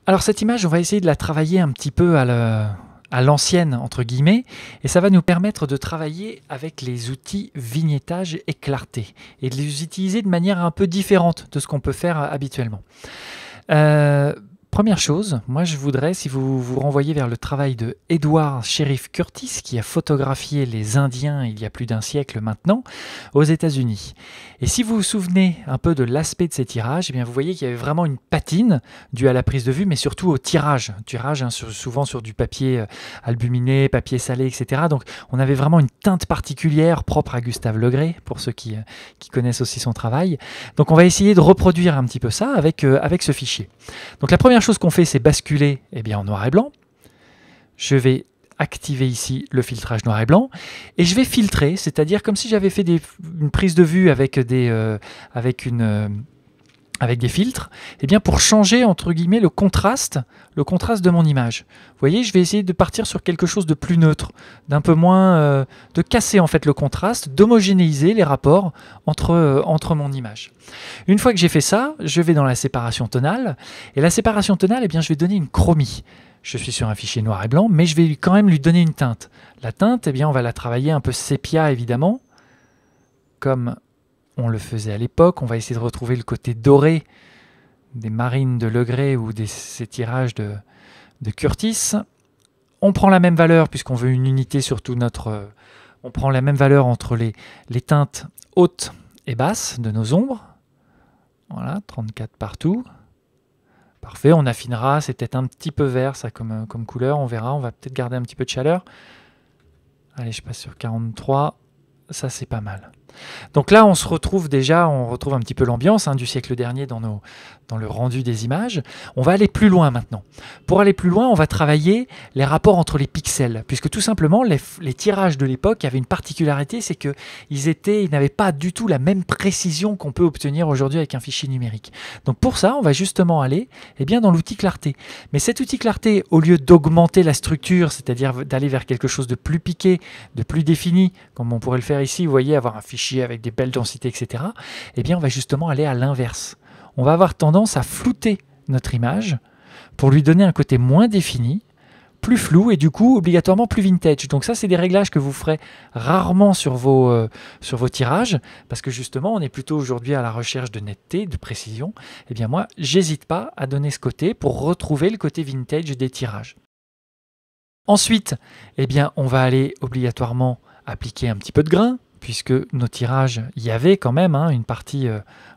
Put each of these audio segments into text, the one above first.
Alors cette image, on va essayer de la travailler un petit peu à l'ancienne, entre guillemets, et ça va nous permettre de travailler avec les outils vignettage et clarté, et de les utiliser de manière un peu différente de ce qu'on peut faire habituellement. Première chose, moi je voudrais, si vous vous renvoyez vers le travail de Edward Sheriff Curtis, qui a photographié les Indiens il y a plus d'un siècle maintenant, aux États-Unis. Et si vous vous souvenez un peu de l'aspect de ces tirages, eh bien vous voyez qu'il y avait vraiment une patine due à la prise de vue, mais surtout au tirage. Tirage souvent sur du papier albuminé, papier salé, etc. Donc on avait vraiment une teinte particulière propre à Gustave Le Gray, pour ceux qui connaissent aussi son travail. Donc on va essayer de reproduire un petit peu ça avec ce fichier. Donc la première chose qu'on fait, c'est basculer en noir et blanc. Je vais activer ici le filtrage noir et blanc et je vais filtrer, c'est-à-dire comme si j'avais fait une prise de vue avec des filtres, pour changer entre guillemets le contraste de mon image. Vous voyez, je vais essayer de partir sur quelque chose de plus neutre, d'un peu moins, de casser en fait le contraste, d'homogénéiser les rapports entre mon image. Une fois que j'ai fait ça, je vais dans la séparation tonale, et la séparation tonale, je vais donner une chromie. Je suis sur un fichier noir et blanc, mais je vais quand même lui donner une teinte. La teinte, on va la travailler un peu sépia évidemment, comme on le faisait à l'époque. On va essayer de retrouver le côté doré des marines de Le Gray ou ces tirages de Curtis. On prend la même valeur, puisqu'on veut une unité sur tout notre... on prend la même valeur entre les teintes hautes et basses de nos ombres. Voilà, 34 partout. Parfait, on affinera, c'est peut-être un petit peu vert ça comme couleur, on verra, on va peut-être garder un petit peu de chaleur. Allez, je passe sur 43, ça c'est pas mal. Donc là, on retrouve un petit peu l'ambiance du siècle dernier dans le rendu des images. On va aller plus loin maintenant. Pour aller plus loin, on va travailler les rapports entre les pixels, puisque tout simplement, les tirages de l'époque avaient une particularité, c'est qu'ils n'avaient pas du tout la même précision qu'on peut obtenir aujourd'hui avec un fichier numérique. Donc pour ça, on va justement aller dans l'outil clarté. Mais cet outil clarté, au lieu d'augmenter la structure, c'est-à-dire d'aller vers quelque chose de plus piqué, de plus défini, comme on pourrait le faire ici, vous voyez, avoir un fichier avec des belles densités, etc., on va justement aller à l'inverse. On va avoir tendance à flouter notre image pour lui donner un côté moins défini, plus flou et du coup obligatoirement plus vintage. Donc ça, c'est des réglages que vous ferez rarement sur vos tirages, parce que justement, on est plutôt aujourd'hui à la recherche de netteté, de précision. Moi, j'hésite pas à donner ce côté pour retrouver le côté vintage des tirages. Ensuite, on va aller obligatoirement appliquer un petit peu de grain, puisque nos tirages, il y avait quand même une partie,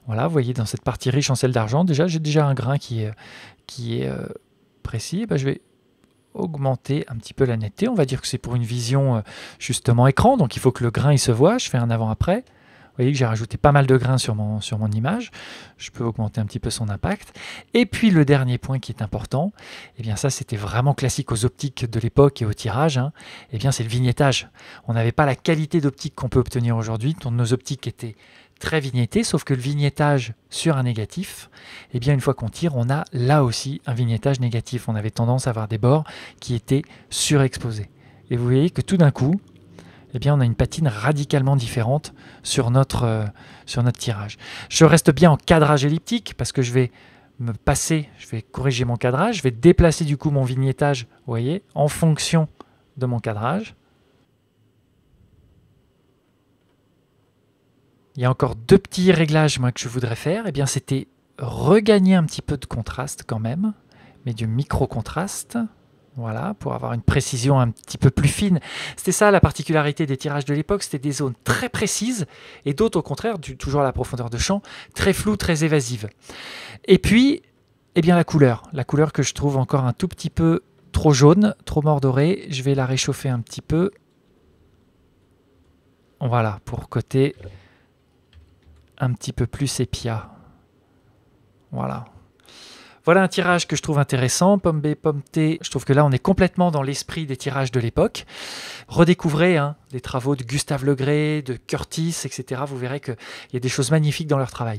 voilà, vous voyez dans cette partie riche en sel d'argent, j'ai déjà un grain qui est précis. Je vais augmenter un petit peu la netteté, on va dire que c'est pour une vision justement écran, donc il faut que le grain il se voit, je fais un avant-après. Vous voyez que j'ai rajouté pas mal de grains sur mon image. Je peux augmenter un petit peu son impact. Et puis le dernier point qui est important, ça c'était vraiment classique aux optiques de l'époque et au tirage, c'est le vignettage. On n'avait pas la qualité d'optique qu'on peut obtenir aujourd'hui. Nos optiques étaient très vignettées, sauf que le vignettage sur un négatif, une fois qu'on tire, on a là aussi un vignettage négatif. On avait tendance à avoir des bords qui étaient surexposés. Et vous voyez que tout d'un coup, on a une patine radicalement différente sur notre tirage. Je reste bien en cadrage elliptique parce que je vais corriger mon cadrage, je vais déplacer du coup mon vignettage, vous voyez, en fonction de mon cadrage. Il y a encore deux petits réglages que je voudrais faire. C'était regagner un petit peu de contraste quand même, mais du micro-contraste. Voilà, pour avoir une précision un petit peu plus fine. C'était ça la particularité des tirages de l'époque, c'était des zones très précises et d'autres au contraire, toujours à la profondeur de champ, très floues, très évasives. Et puis, la couleur que je trouve encore un tout petit peu trop jaune, trop mordorée, je vais la réchauffer un petit peu. Voilà, pour côté un petit peu plus sépia. Voilà. Voilà un tirage que je trouve intéressant, pomme B, pomme T. Je trouve que là, on est complètement dans l'esprit des tirages de l'époque. Redécouvrez les travaux de Gustave Le Gray, de Curtis, etc. Vous verrez qu'il y a des choses magnifiques dans leur travail.